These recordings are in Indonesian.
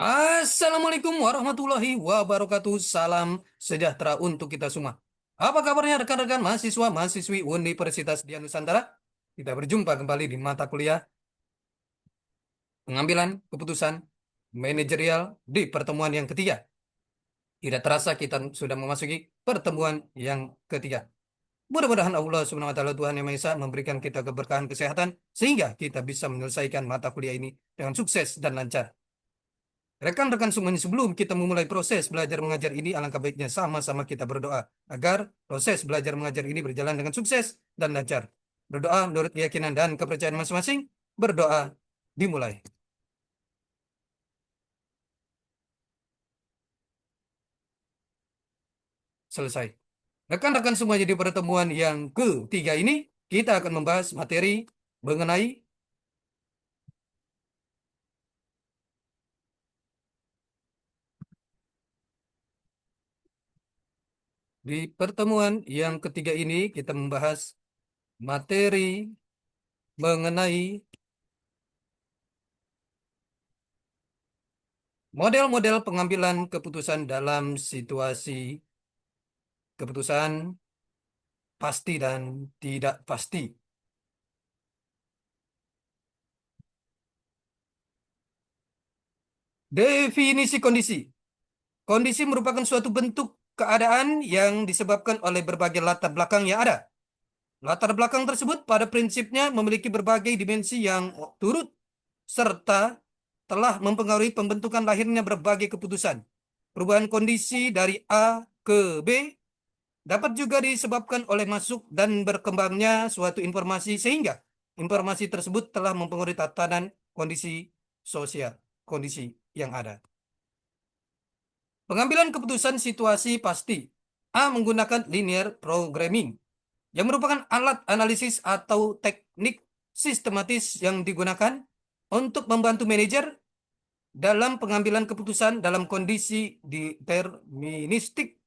Assalamualaikum warahmatullahi wabarakatuh. Salam sejahtera untuk kita semua. Apa kabarnya rekan-rekan mahasiswa mahasiswi Universitas Dian Nusantara? Kita berjumpa kembali di mata kuliah pengambilan keputusan manajerial di pertemuan yang ketiga. Tidak terasa kita sudah memasuki pertemuan yang ketiga. Mudah-mudahan Allah Subhanahu wa taala Tuhan Yang Maha Esa memberikan kita keberkahan kesehatan sehingga kita bisa menyelesaikan mata kuliah ini dengan sukses dan lancar. Rekan-rekan semuanya, sebelum kita memulai proses belajar mengajar ini, alangkah baiknya sama-sama kita berdoa agar proses belajar mengajar ini berjalan dengan sukses dan lancar. Berdoa menurut keyakinan dan kepercayaan masing-masing. Berdoa dimulai. Selesai. Rekan-rekan semuanya, di pertemuan yang ketiga ini, kita akan membahas materi mengenai di pertemuan yang ketiga ini kita membahas materi mengenai model-model pengambilan keputusan dalam situasi keputusan pasti dan tidak pasti. Definisi kondisi. Kondisi merupakan suatu bentuk keadaan yang disebabkan oleh berbagai latar belakang yang ada. Latar belakang tersebut pada prinsipnya memiliki berbagai dimensi yang turut serta telah mempengaruhi pembentukan lahirnya berbagai keputusan. Perubahan kondisi dari A ke B dapat juga disebabkan oleh masuk dan berkembangnya suatu informasi sehingga informasi tersebut telah mempengaruhi tatanan kondisi sosial, kondisi yang ada. Pengambilan keputusan situasi pasti. A menggunakan linear programming yang merupakan alat analisis atau teknik sistematis yang digunakan untuk membantu manajer dalam pengambilan keputusan dalam kondisi deterministik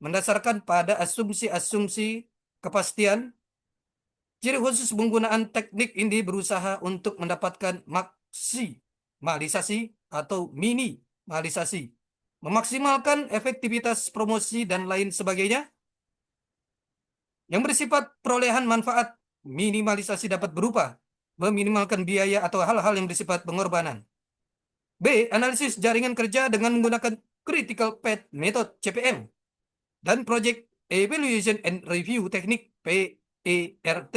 mendasarkan pada asumsi-asumsi kepastian. Ciri khusus penggunaan teknik ini berusaha untuk mendapatkan maksimalisasi atau minimalisasi, memaksimalkan efektivitas promosi dan lain sebagainya yang bersifat perolehan manfaat. Minimalisasi dapat berupa meminimalkan biaya atau hal-hal yang bersifat pengorbanan. B. Analisis jaringan kerja dengan menggunakan Critical Path Method (CPM) dan Project Evaluation and Review Teknik (PERT).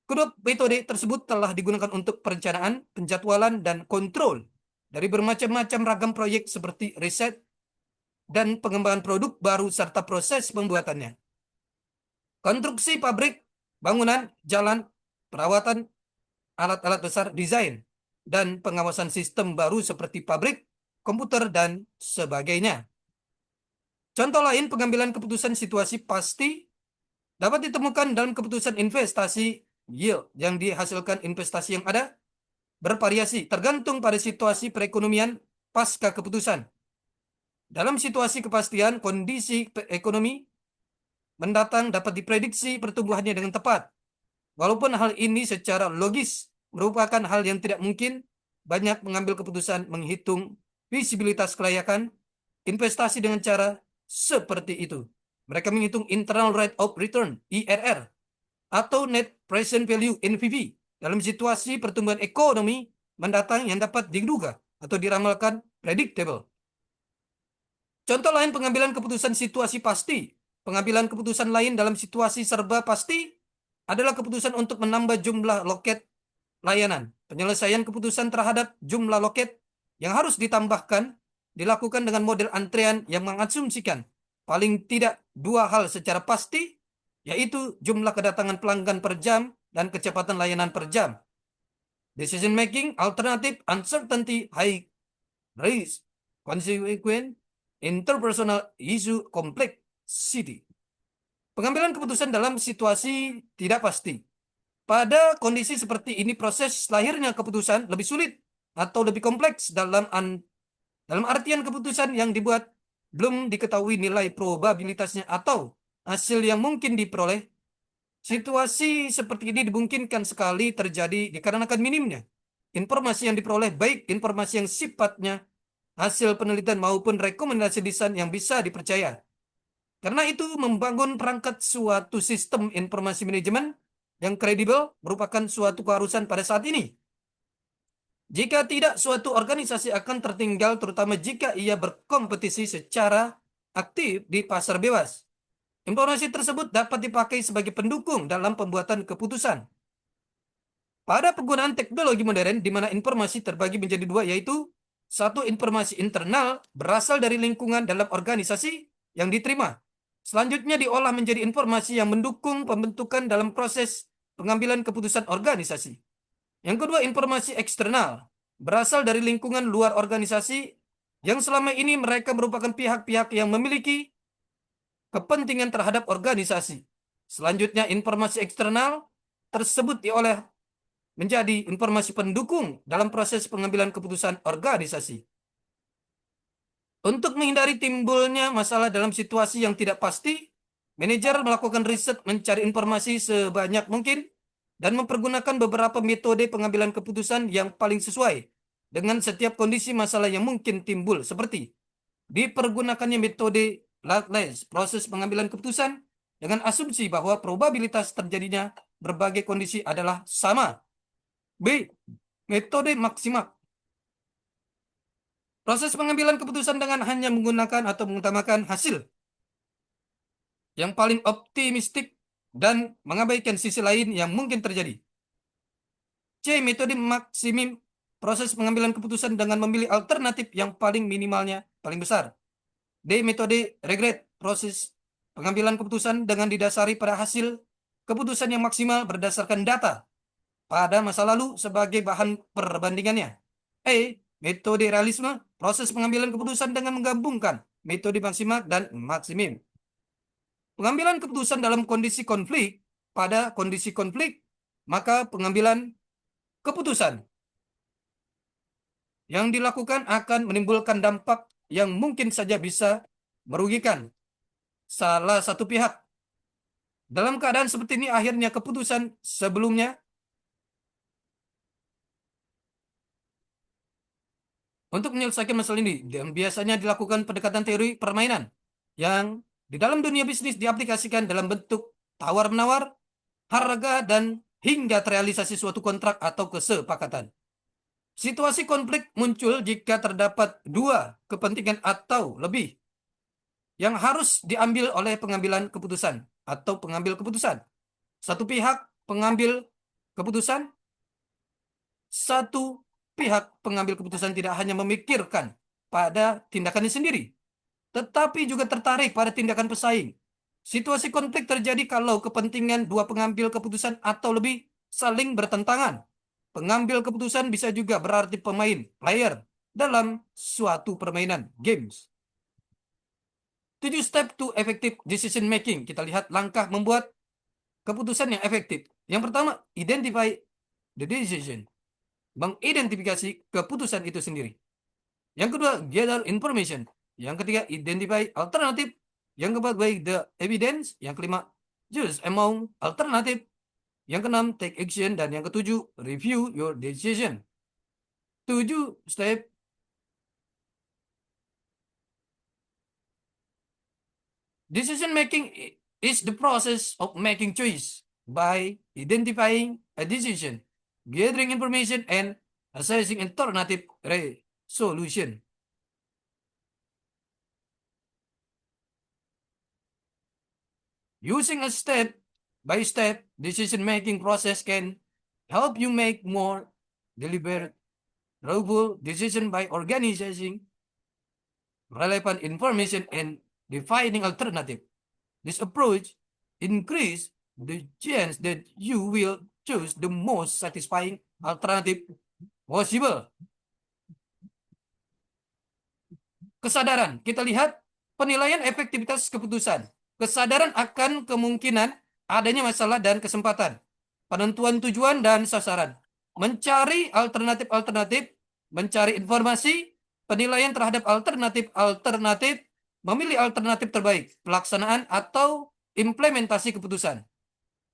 Kedua metode tersebut telah digunakan untuk perencanaan, penjadwalan, dan kontrol dari bermacam-macam ragam proyek seperti riset dan pengembangan produk baru serta proses pembuatannya. Konstruksi pabrik, bangunan, jalan, perawatan, alat-alat besar, desain, dan pengawasan sistem baru seperti pabrik, komputer, dan sebagainya. Contoh lain pengambilan keputusan situasi pasti dapat ditemukan dalam keputusan investasi. Yield yang dihasilkan investasi yang ada bervariasi tergantung pada situasi perekonomian pasca keputusan. Dalam situasi kepastian, kondisi ekonomi mendatang dapat diprediksi pertumbuhannya dengan tepat. Walaupun hal ini secara logis merupakan hal yang tidak mungkin, banyak mengambil keputusan menghitung visibilitas kelayakan investasi dengan cara seperti itu. Mereka menghitung internal rate of return (IRR) atau net present value (NPV) dalam situasi pertumbuhan ekonomi mendatang yang dapat diduga atau diramalkan predictable. Contoh lain pengambilan keputusan situasi pasti. Pengambilan keputusan lain dalam situasi serba pasti adalah keputusan untuk menambah jumlah loket layanan. Penyelesaian keputusan terhadap jumlah loket yang harus ditambahkan dilakukan dengan model antrean yang mengasumsikan paling tidak dua hal secara pasti, yaitu jumlah kedatangan pelanggan per jam dan kecepatan layanan per jam. Decision making, alternative, uncertainty, high risk, consequent, interpersonal issue, complexity. Pengambilan keputusan dalam situasi tidak pasti. Pada kondisi seperti ini, proses lahirnya keputusan lebih sulit atau lebih kompleks dalam artian keputusan yang dibuat belum diketahui nilai probabilitasnya atau hasil yang mungkin diperoleh. Situasi seperti ini dimungkinkan sekali terjadi dikarenakan minimnya informasi yang diperoleh, baik informasi yang sifatnya hasil penelitian maupun rekomendasi desain yang bisa dipercaya. Karena itu, membangun perangkat suatu sistem informasi manajemen yang kredibel merupakan suatu keharusan pada saat ini. Jika tidak, suatu organisasi akan tertinggal, terutama jika ia berkompetisi secara aktif di pasar bebas. Informasi tersebut dapat dipakai sebagai pendukung dalam pembuatan keputusan. Pada penggunaan teknologi modern, di mana informasi terbagi menjadi dua, yaitu satu, informasi internal berasal dari lingkungan dalam organisasi yang diterima. Selanjutnya diolah menjadi informasi yang mendukung pembentukan dalam proses pengambilan keputusan organisasi. Yang kedua, informasi eksternal berasal dari lingkungan luar organisasi yang selama ini mereka merupakan pihak-pihak yang memiliki kepentingan terhadap organisasi. Selanjutnya, informasi eksternal tersebut diolah menjadi informasi pendukung dalam proses pengambilan keputusan organisasi. Untuk menghindari timbulnya masalah dalam situasi yang tidak pasti, manajer melakukan riset mencari informasi sebanyak mungkin dan mempergunakan beberapa metode pengambilan keputusan yang paling sesuai dengan setiap kondisi masalah yang mungkin timbul, seperti dipergunakannya metode Laplace, proses pengambilan keputusan dengan asumsi bahwa probabilitas terjadinya berbagai kondisi adalah sama. B. Metode maksimal. Proses pengambilan keputusan dengan hanya menggunakan atau mengutamakan hasil yang paling optimistik dan mengabaikan sisi lain yang mungkin terjadi. C. Metode maksimum. Proses pengambilan keputusan dengan memilih alternatif yang paling minimalnya paling besar. D. Metode regret. Proses pengambilan keputusan dengan didasari pada hasil keputusan yang maksimal berdasarkan data pada masa lalu sebagai bahan perbandingannya. E. Metode realisme. Proses pengambilan keputusan dengan menggabungkan metode maksimal dan maksimum. Pengambilan keputusan dalam kondisi konflik. Pada kondisi konflik, maka pengambilan keputusan yang dilakukan akan menimbulkan dampak yang mungkin saja bisa merugikan salah satu pihak. Dalam keadaan seperti ini, akhirnya keputusan sebelumnya untuk menyelesaikan masalah ini, dan biasanya dilakukan pendekatan teori permainan yang di dalam dunia bisnis diaplikasikan dalam bentuk tawar-menawar, harga, dan hingga terrealisasi suatu kontrak atau kesepakatan. Situasi konflik muncul jika terdapat dua kepentingan atau lebih yang harus diambil oleh pengambilan keputusan atau pengambil keputusan. Satu pihak pengambil keputusan, satu pihak pengambil keputusan tidak hanya memikirkan pada tindakannya sendiri, tetapi juga tertarik pada tindakan pesaing. Situasi konflik terjadi kalau kepentingan dua pengambil keputusan atau lebih saling bertentangan. Pengambil keputusan bisa juga berarti pemain, player, dalam suatu permainan, games. 7 step to effective decision making. Kita lihat langkah membuat keputusan yang efektif. Yang pertama, identify the decision. Mengidentifikasi keputusan itu sendiri. Yang kedua, gather information. Yang ketiga, identify alternative. Yang keempat, weigh the evidence. Yang kelima, choose among alternative. Yang keenam, take action. Dan yang ketujuh, review your decision. 7 step. Decision making is the process of making choice by identifying a decision, gathering information, and assessing alternative solution. Using a step-by-step decision-making process can help you make more deliberate, thoughtful decisions by organizing relevant information and defining alternative. This approach increases the chance that you will choose the most satisfying alternative possible. Kesadaran. Kita lihat penilaian efektivitas keputusan. Kesadaran akan kemungkinan adanya masalah dan kesempatan. Penentuan tujuan dan sasaran. Mencari alternatif-alternatif, mencari informasi, penilaian terhadap alternatif-alternatif, memilih alternatif terbaik, pelaksanaan atau implementasi keputusan.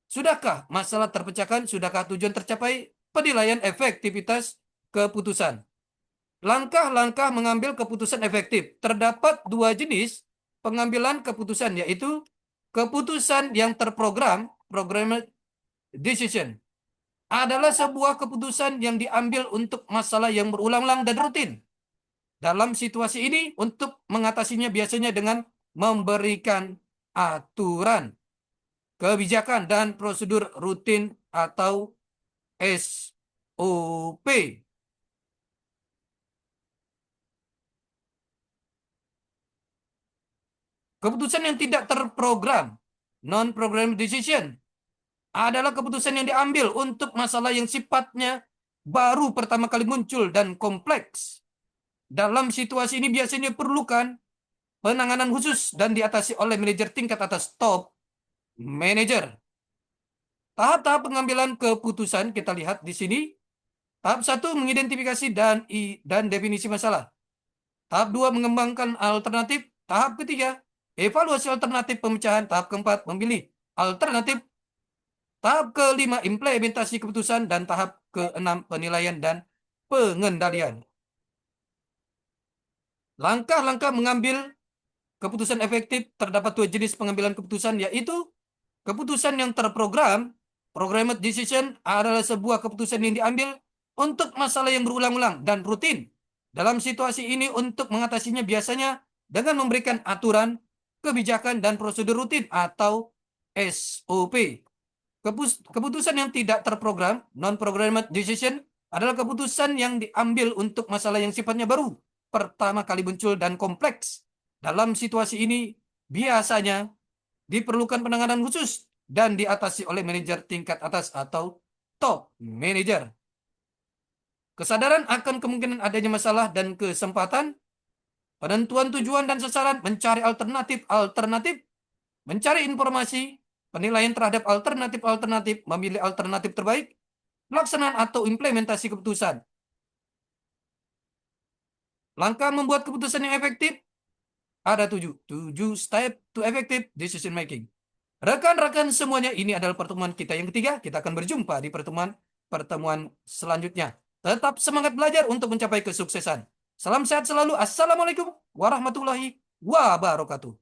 Sudahkah masalah terpecahkan? Sudahkah tujuan tercapai? Penilaian efektivitas keputusan. Langkah-langkah mengambil keputusan efektif. Terdapat dua jenis pengambilan keputusan, yaitu keputusan yang terprogram, programmed decision, adalah sebuah keputusan yang diambil untuk masalah yang berulang-ulang dan rutin. Dalam situasi ini, untuk mengatasinya biasanya dengan memberikan aturan, kebijakan, dan prosedur rutin atau SOP. Keputusan yang tidak terprogram, non-program decision, adalah keputusan yang diambil untuk masalah yang sifatnya baru pertama kali muncul dan kompleks. Dalam situasi ini biasanya perlukan penanganan khusus dan diatasi oleh manajer tingkat atas, top manager. Tahap-tahap pengambilan keputusan kita lihat di sini. Tahap 1, mengidentifikasi dan definisi masalah. Tahap 2, mengembangkan alternatif. Tahap ketiga, evaluasi alternatif pemecahan. Tahap keempat, memilih alternatif. Tahap kelima, implementasi keputusan. Dan tahap keenam, penilaian dan pengendalian. Langkah-langkah mengambil keputusan efektif. Terdapat dua jenis pengambilan keputusan, yaitu keputusan yang terprogram. Programmed decision adalah sebuah keputusan yang diambil untuk masalah yang berulang-ulang dan rutin. Dalam situasi ini, untuk mengatasinya biasanya dengan memberikan aturan, kebijakan, dan prosedur rutin atau SOP. Keputusan yang tidak terprogram, non-programmed decision, adalah keputusan yang diambil untuk masalah yang sifatnya baru, pertama kali muncul dan kompleks. Dalam situasi ini, biasanya diperlukan penanganan khusus dan diatasi oleh manajer tingkat atas atau top manager. Kesadaran akan kemungkinan adanya masalah dan kesempatan, penentuan tujuan dan sasaran, mencari alternatif-alternatif, mencari informasi, penilaian terhadap alternatif-alternatif, memilih alternatif terbaik, pelaksanaan atau implementasi keputusan. Langkah membuat keputusan yang efektif ada 7 step to effective decision making. Rekan-rekan semuanya, ini adalah pertemuan kita yang ketiga. Kita akan berjumpa di pertemuan selanjutnya. Tetap semangat belajar untuk mencapai kesuksesan. Salam sehat selalu. Assalamualaikum warahmatullahi wabarakatuh.